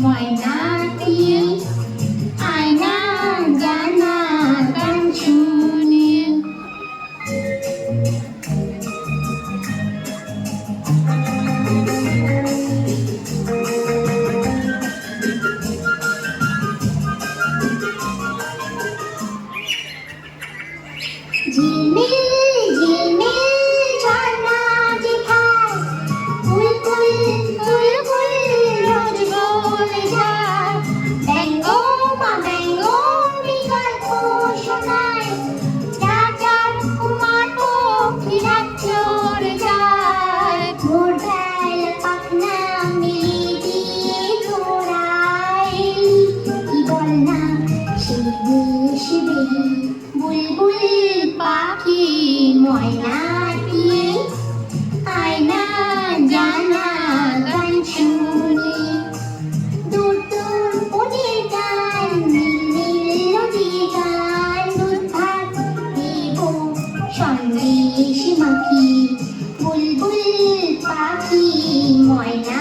ময়নাটি আয়না জানা গান শুনে। ঝিলমিল ঝিলমিল ঝর্ণা যেখায় ফুল ফুল ফুল ফুল রোজ বলে যায়। ব্যঙ্গ মা ব্যঙ্গ বিকল্প শোনায়। রাজার কুমার পক্ষীরা চড়ে যায়। ভোরবেলা পাখনা মেলে দিয়ে ঘোরায়। কি বল না সেই দেশে বুলবুল পাখি ময়নাটি আয়না জানা গান শুনে। দূর দূর ওদের গান নীল নীল নদীর গান। দুধ ভাত দেব সন্দেশ মাখি বুলবুল পাখি ময়না